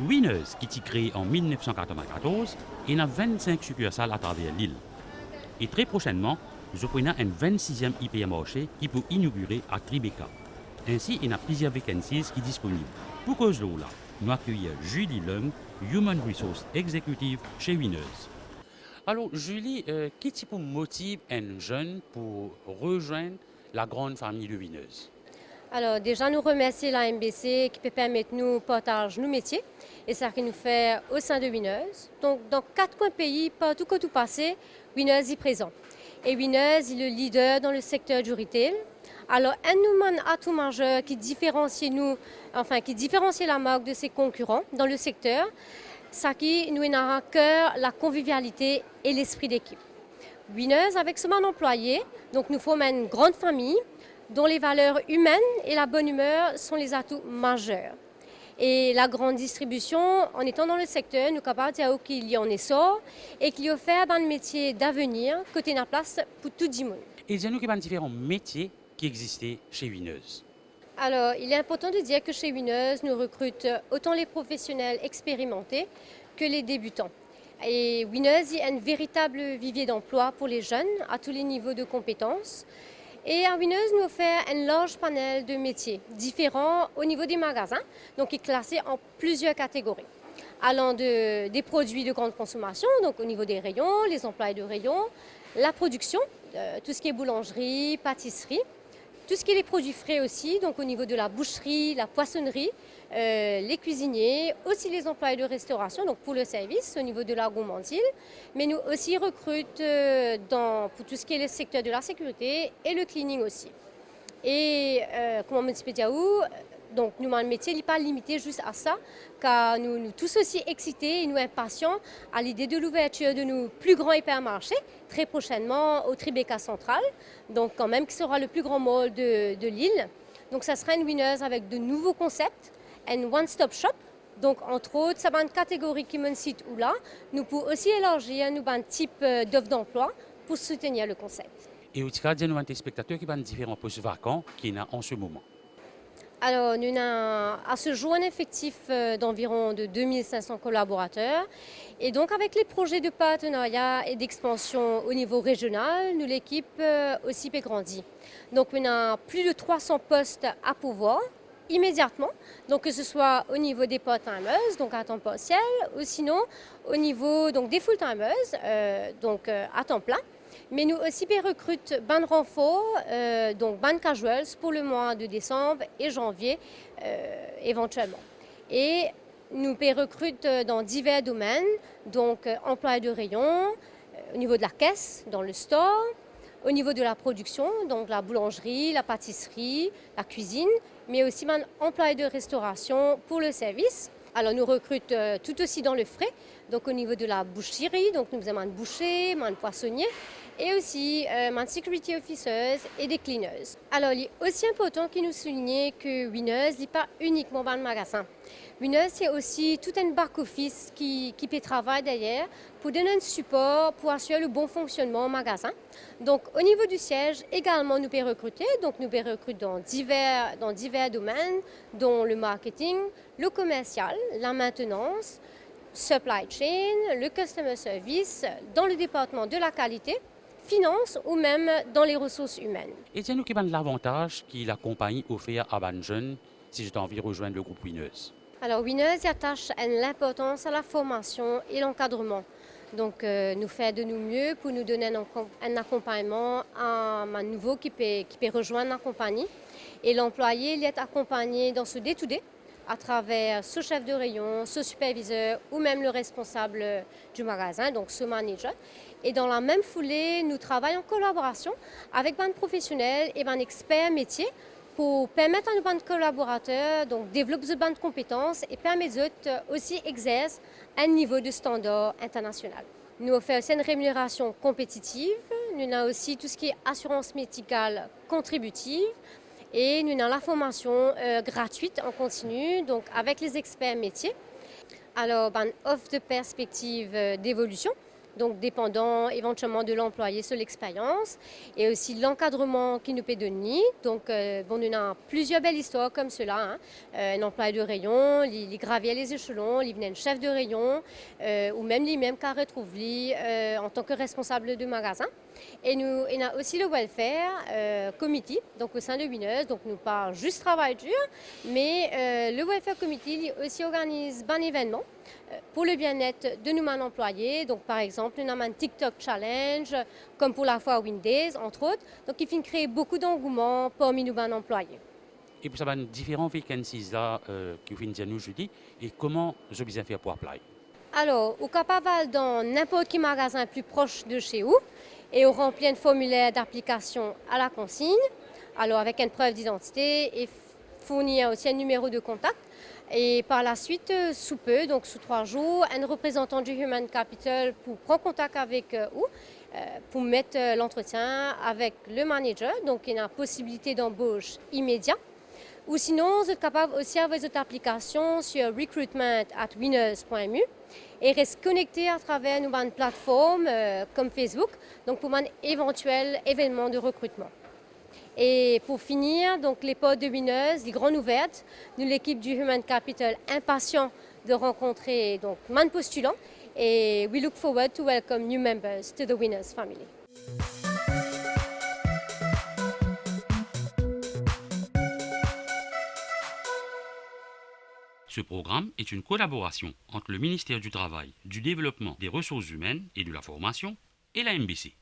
Winners, qui est créé en 1994, et a 25 succursales à travers l'île. Et très prochainement, nous avons un 26e hypermarché qui peut inaugurer à Tribeca. Ainsi, il y a plusieurs vacancies qui sont disponibles. Pour cause de là, nous accueillons Julie Lung, Human Resource Executive chez Winners. Alors, Julie, quel type de motive un jeune pour rejoindre la grande famille de Winners? Alors déjà, nous remercions la MBC qui peut permettre nous de partager nos métiers et ça qui nous fait au sein de Winners. Donc dans 4 coins pays, partout que tout passé, Winners est présent. Et Winners est le leader dans le secteur du retail. Alors un nous atout majeur qui différencie qui différencie la marque de ses concurrents dans le secteur, ça qui nous a à cœur la convivialité et l'esprit d'équipe. Winners, avec ce employé, donc nous formons une grande famille dont les valeurs humaines et la bonne humeur sont les atouts majeurs. Et la grande distribution, en étant dans le secteur, nous sommes capables de dire qu'il y a un essor et qu'il y a fait un métier d'avenir côté de la place pour tout le monde. Et dis-nous qu'il y a différents métiers qui existaient chez Winners. Alors, il est important de dire que chez Winners, nous recrutons autant les professionnels expérimentés que les débutants. Et Winners est un véritable vivier d'emploi pour les jeunes à tous les niveaux de compétences. Et à Winners, nous offrons un large panel de métiers différents au niveau des magasins, donc qui est classé en plusieurs catégories, allant des produits de grande consommation, donc au niveau des rayons, les emplois de rayons, la production, tout ce qui est boulangerie, pâtisserie, tout ce qui est les produits frais aussi, donc au niveau de la boucherie, la poissonnerie, les cuisiniers, aussi les employés de restauration, donc pour le service au niveau de la gourmandise. Mais nous aussi recrutons pour tout ce qui est le secteur de la sécurité et le cleaning aussi. Et comme on me dit, donc nous, le métier n'est pas limité juste à ça, car nous tous aussi excités et nous impatients à l'idée de l'ouverture de nos plus grands hypermarchés, très prochainement au Tribeca Central, donc quand même qui sera le plus grand mall de l'île. Donc ça sera une Winners avec de nouveaux concepts, un one-stop shop. Donc entre autres, ça va une catégorie qui me cite ou là, nous pouvons aussi élargir un type d'offre d'emploi pour soutenir le concept. Et au cas nous avons des spectateurs qui ont différents postes vacants qui sont en ce moment. Alors, nous avons à ce jour un effectif d'environ de 2500 collaborateurs. Et donc, avec les projets de partenariat et d'expansion au niveau régional, nous, l'équipe aussi peut grandir. Donc, on a plus de 300 postes à pourvoir immédiatement, donc que ce soit au niveau des part-timers, donc à temps partiel, ou sinon au niveau donc, des full-timers, à temps plein. Mais nous aussi recrutons ban renfort, donc ban casuals pour le mois de décembre et janvier éventuellement. Et nous recrutons dans divers domaines, donc emploi de rayon, au niveau de la caisse, dans le store, au niveau de la production, donc la boulangerie, la pâtisserie, la cuisine, mais aussi emploi de restauration pour le service. Alors nous recrutons tout aussi dans le frais, donc au niveau de la boucherie, donc nous avons un boucher, un poissonnier, et aussi un security officers et des cleaners. Alors il est aussi important qu'il nous souligne que Winners n'est pas uniquement dans le magasin. Winners, c'est aussi tout un back-office qui peut travailler derrière pour donner un support pour assurer le bon fonctionnement au magasin. Donc au niveau du siège, également nous pouvons recruter. Donc nous pouvons recruter dans divers domaines, dont le marketing, le commercial, la maintenance, supply chain, le customer service, dans le département de la qualité, finance ou même dans les ressources humaines. Et tiens-nous qui de l'avantage que la compagnie offre à les jeunes si j'ai envie de rejoindre le groupe Winners. Alors Winners attache l'importance à la formation et l'encadrement. Donc nous fait de nous mieux pour nous donner un accompagnement à un nouveau qui peut rejoindre la compagnie. Et l'employé il est accompagné dans ce day-to-day à travers ce chef de rayon, ce superviseur ou même le responsable du magasin, donc ce manager. Et dans la même foulée, nous travaillons en collaboration avec un professionnel et un expert métier pour permettre à nos collaborateurs de développer de bonnes compétences et permettre aussi d'exercer un niveau de standard international. Nous offrons aussi une rémunération compétitive, nous avons aussi tout ce qui est assurance médicale contributive et nous avons la formation gratuite en continu, donc avec les experts métiers. Alors, offre de perspective d'évolution. donc dépendant éventuellement de l'employé sur l'expérience, et aussi l'encadrement qui nous peut donner. Donc, bon, nous avons plusieurs belles histoires comme cela. Hein. Un employé de rayon, il gravait les échelons, il venait un chef de rayon, ou même lui-même qui retrouve lui en tant que responsable de magasin. Et nous, on a aussi le welfare committee, donc au sein de Winners, donc nous pas juste travail dur, mais le welfare committee aussi organise un événement pour le bien-être de nos employés. Donc par exemple, nous avons un TikTok challenge, comme pour la fois Windays, entre autres, donc il finit créer beaucoup d'engouement parmi nos employés. Et puis ça va différents vacancies là qui viennent dire nous jeudi et comment je bien faire pour appliquer. Alors, au capable dans n'importe quel magasin plus proche de chez vous et on remplit un formulaire d'application à la consigne, alors avec une preuve d'identité et fournir aussi un numéro de contact. Et par la suite, sous peu, donc sous 3 jours, un représentant du Human Capital pour prendre contact avec vous, pour mettre l'entretien avec le manager. Donc, il y a une possibilité d'embauche immédiate. Ou sinon, vous êtes capable aussi d'avoir votre application sur recruitment@winners.mu et reste connecté à travers une plateforme comme Facebook, donc pour un éventuel événement de recrutement. Et pour finir, donc les portes de Winners, les grandes ouvertes, nous l'équipe du Human Capital impatient de rencontrer donc man postulants et we look forward to welcome new members to the Winners family. Ce programme est une collaboration entre le ministère du Travail, du Développement des Ressources humaines et de la Formation et la MBC.